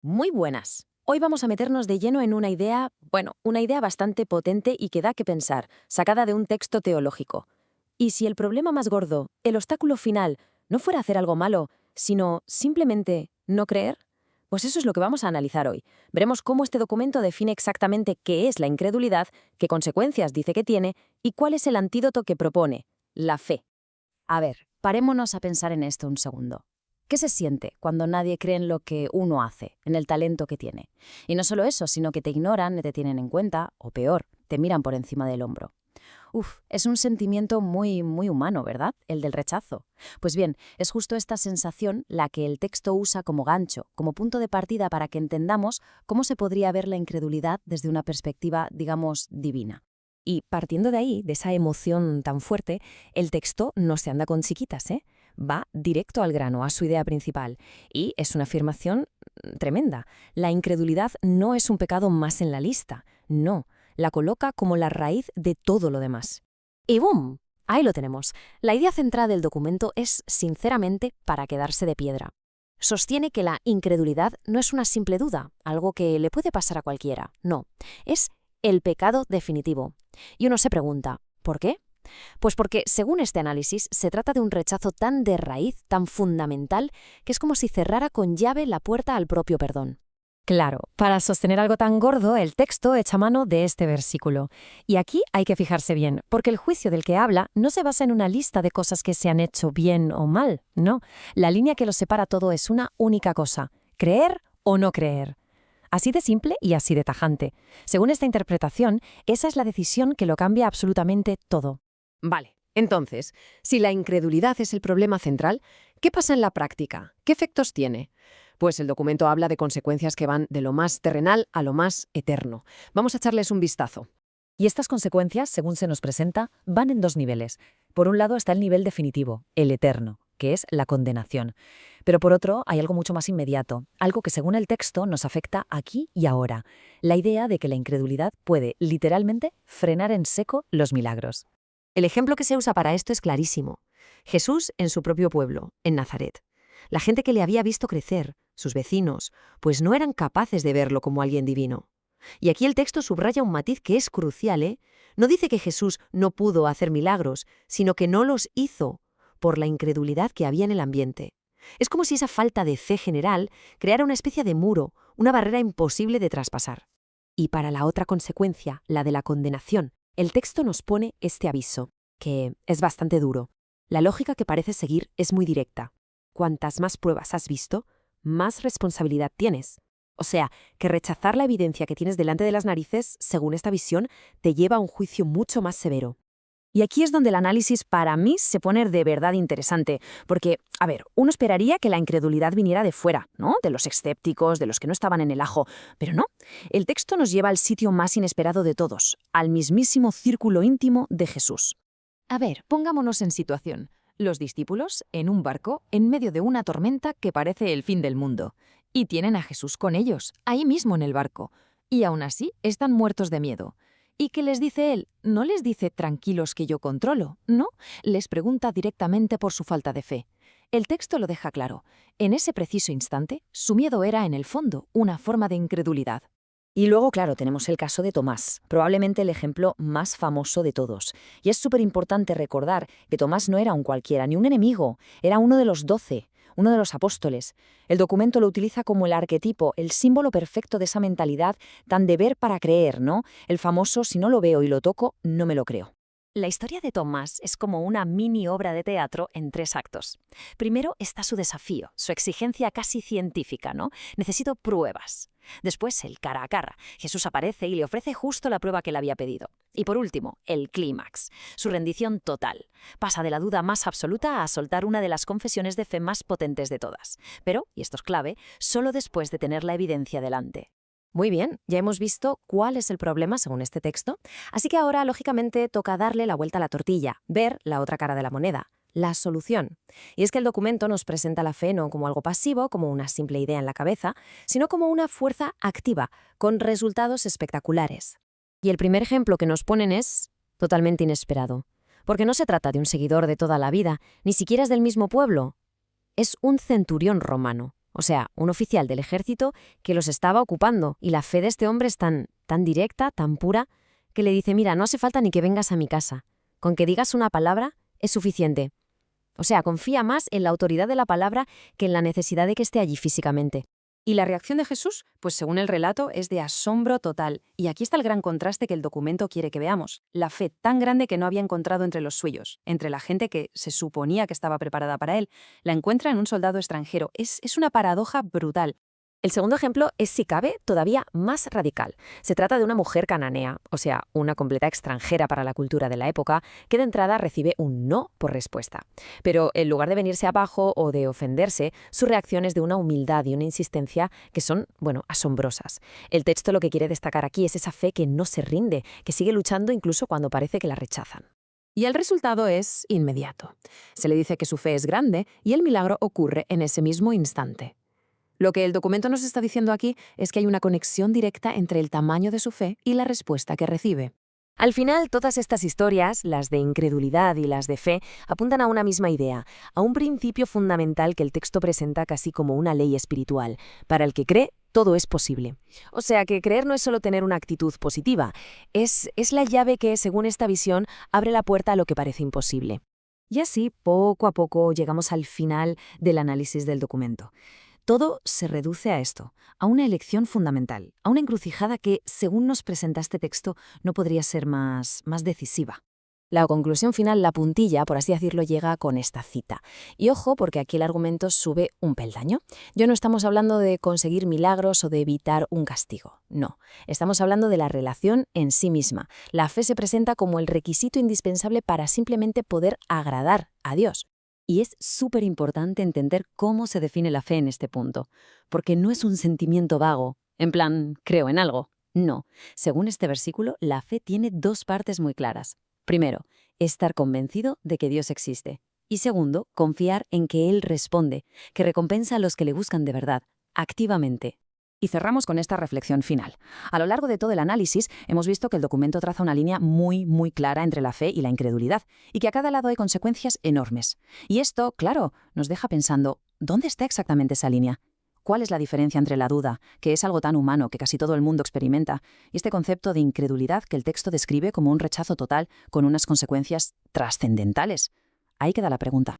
Muy buenas. Hoy vamos a meternos de lleno en una idea, una idea bastante potente y que da que pensar, sacada de un texto teológico. ¿Y si el problema más gordo, el obstáculo final, no fuera hacer algo malo, sino simplemente no creer? Pues eso es lo que vamos a analizar hoy. Veremos cómo este documento define exactamente qué es la incredulidad, qué consecuencias dice que tiene y cuál es el antídoto que propone, la fe. A ver, parémonos a pensar en esto un segundo. ¿Qué se siente cuando nadie cree en lo que uno hace, en el talento que tiene? Y no solo eso, sino que te ignoran, no te tienen en cuenta, o peor, te miran por encima del hombro. Es un sentimiento muy, muy humano, ¿verdad? El del rechazo. Pues bien, es justo esta sensación la que el texto usa como gancho, como punto de partida para que entendamos cómo se podría ver la incredulidad desde una perspectiva, digamos, divina. Y partiendo de ahí, de esa emoción tan fuerte, el texto no se anda con chiquitas, ¿eh? Va directo al grano, a su idea principal. Y es una afirmación tremenda. La incredulidad no es un pecado más en la lista. No, la coloca como la raíz de todo lo demás. Y ¡boom! Ahí lo tenemos. La idea central del documento es, sinceramente, para quedarse de piedra. Sostiene que la incredulidad no es una simple duda, algo que le puede pasar a cualquiera. No, es el pecado definitivo. Y uno se pregunta, ¿por qué? Pues porque, según este análisis, se trata de un rechazo tan de raíz, tan fundamental, que es como si cerrara con llave la puerta al propio perdón. Claro, para sostener algo tan gordo, el texto echa mano de este versículo. Y aquí hay que fijarse bien, porque el juicio del que habla no se basa en una lista de cosas que se han hecho bien o mal, no. La línea que lo separa todo es una única cosa: creer o no creer. Así de simple y así de tajante. Según esta interpretación, esa es la decisión que lo cambia absolutamente todo. Vale, entonces, si la incredulidad es el problema central, ¿qué pasa en la práctica? ¿Qué efectos tiene? Pues el documento habla de consecuencias que van de lo más terrenal a lo más eterno. Vamos a echarles un vistazo. Y estas consecuencias, según se nos presenta, van en dos niveles. Por un lado está el nivel definitivo, el eterno, que es la condenación. Pero por otro hay algo mucho más inmediato, algo que según el texto nos afecta aquí y ahora, la idea de que la incredulidad puede, literalmente, frenar en seco los milagros. El ejemplo que se usa para esto es clarísimo. Jesús en su propio pueblo, en Nazaret. La gente que le había visto crecer, sus vecinos, pues no eran capaces de verlo como alguien divino. Y aquí el texto subraya un matiz que es crucial, ¿eh? No dice que Jesús no pudo hacer milagros, sino que no los hizo por la incredulidad que había en el ambiente. Es como si esa falta de fe general creara una especie de muro, una barrera imposible de traspasar. Y para la otra consecuencia, la de la condenación, el texto nos pone este aviso, que es bastante duro. La lógica que parece seguir es muy directa. Cuantas más pruebas has visto, más responsabilidad tienes. O sea, que rechazar la evidencia que tienes delante de las narices, según esta visión, te lleva a un juicio mucho más severo. Y aquí es donde el análisis para mí se pone de verdad interesante, porque, a ver, uno esperaría que la incredulidad viniera de fuera, ¿no? De los escépticos, de los que no estaban en el ajo, pero no. El texto nos lleva al sitio más inesperado de todos, al mismísimo círculo íntimo de Jesús. A ver, pongámonos en situación. Los discípulos, en un barco, en medio de una tormenta que parece el fin del mundo. Y tienen a Jesús con ellos, ahí mismo en el barco. Y aún así están muertos de miedo. ¿Y qué les dice él? No les dice tranquilos que yo controlo, no. Les pregunta directamente por su falta de fe. El texto lo deja claro. En ese preciso instante, su miedo era, en el fondo, una forma de incredulidad. Y luego, claro, tenemos el caso de Tomás, probablemente el ejemplo más famoso de todos. Y es súper importante recordar que Tomás no era un cualquiera, ni un enemigo, era uno de los 12, uno de los apóstoles. El documento lo utiliza como el arquetipo, el símbolo perfecto de esa mentalidad tan de ver para creer, ¿no? El famoso, si no lo veo y lo toco, no me lo creo. La historia de Tomás es como una mini obra de teatro en 3 actos. Primero está su desafío, su exigencia casi científica, ¿no? Necesito pruebas. Después, el cara a cara. Jesús aparece y le ofrece justo la prueba que le había pedido. Y por último, el clímax, su rendición total. Pasa de la duda más absoluta a soltar una de las confesiones de fe más potentes de todas. Pero, y esto es clave, solo después de tener la evidencia delante. Muy bien, ya hemos visto cuál es el problema según este texto, así que ahora, lógicamente, toca darle la vuelta a la tortilla, ver la otra cara de la moneda, la solución. Y es que el documento nos presenta la fe no como algo pasivo, como una simple idea en la cabeza, sino como una fuerza activa, con resultados espectaculares. Y el primer ejemplo que nos ponen es totalmente inesperado, porque no se trata de un seguidor de toda la vida, ni siquiera es del mismo pueblo. Es un centurión romano. O sea, un oficial del ejército que los estaba ocupando, y la fe de este hombre es tan directa, tan pura, que le dice, mira, no hace falta ni que vengas a mi casa. Con que digas una palabra es suficiente. O sea, confía más en la autoridad de la palabra que en la necesidad de que esté allí físicamente. ¿Y la reacción de Jesús? Pues según el relato es de asombro total. Y aquí está el gran contraste que el documento quiere que veamos. La fe tan grande que no había encontrado entre los suyos, entre la gente que se suponía que estaba preparada para él, la encuentra en un soldado extranjero. Es una paradoja brutal. El segundo ejemplo es, si cabe, todavía más radical. Se trata de una mujer cananea, o sea, una completa extranjera para la cultura de la época, que de entrada recibe un no por respuesta. Pero en lugar de venirse abajo o de ofenderse, su reacción es de una humildad y una insistencia que son, asombrosas. El texto lo que quiere destacar aquí es esa fe que no se rinde, que sigue luchando incluso cuando parece que la rechazan. Y el resultado es inmediato. Se le dice que su fe es grande y el milagro ocurre en ese mismo instante. Lo que el documento nos está diciendo aquí es que hay una conexión directa entre el tamaño de su fe y la respuesta que recibe. Al final, todas estas historias, las de incredulidad y las de fe, apuntan a una misma idea, a un principio fundamental que el texto presenta casi como una ley espiritual. Para el que cree, todo es posible. O sea, que creer no es solo tener una actitud positiva, es la llave que, según esta visión, abre la puerta a lo que parece imposible. Y así, poco a poco, llegamos al final del análisis del documento. Todo se reduce a esto, a una elección fundamental, a una encrucijada que, según nos presenta este texto, no podría ser más decisiva. La conclusión final, la puntilla, por así decirlo, llega con esta cita. Y ojo, porque aquí el argumento sube un peldaño. Ya no estamos hablando de conseguir milagros o de evitar un castigo. No, estamos hablando de la relación en sí misma. La fe se presenta como el requisito indispensable para simplemente poder agradar a Dios. Y es súper importante entender cómo se define la fe en este punto, porque no es un sentimiento vago, en plan, creo en algo. No, según este versículo, la fe tiene dos partes muy claras. Primero, estar convencido de que Dios existe. Y segundo, confiar en que Él responde, que recompensa a los que le buscan de verdad, activamente. Y cerramos con esta reflexión final. A lo largo de todo el análisis, hemos visto que el documento traza una línea muy clara entre la fe y la incredulidad, y que a cada lado hay consecuencias enormes. Y esto, claro, nos deja pensando, ¿dónde está exactamente esa línea? ¿Cuál es la diferencia entre la duda, que es algo tan humano que casi todo el mundo experimenta, y este concepto de incredulidad que el texto describe como un rechazo total con unas consecuencias trascendentales? Ahí queda la pregunta.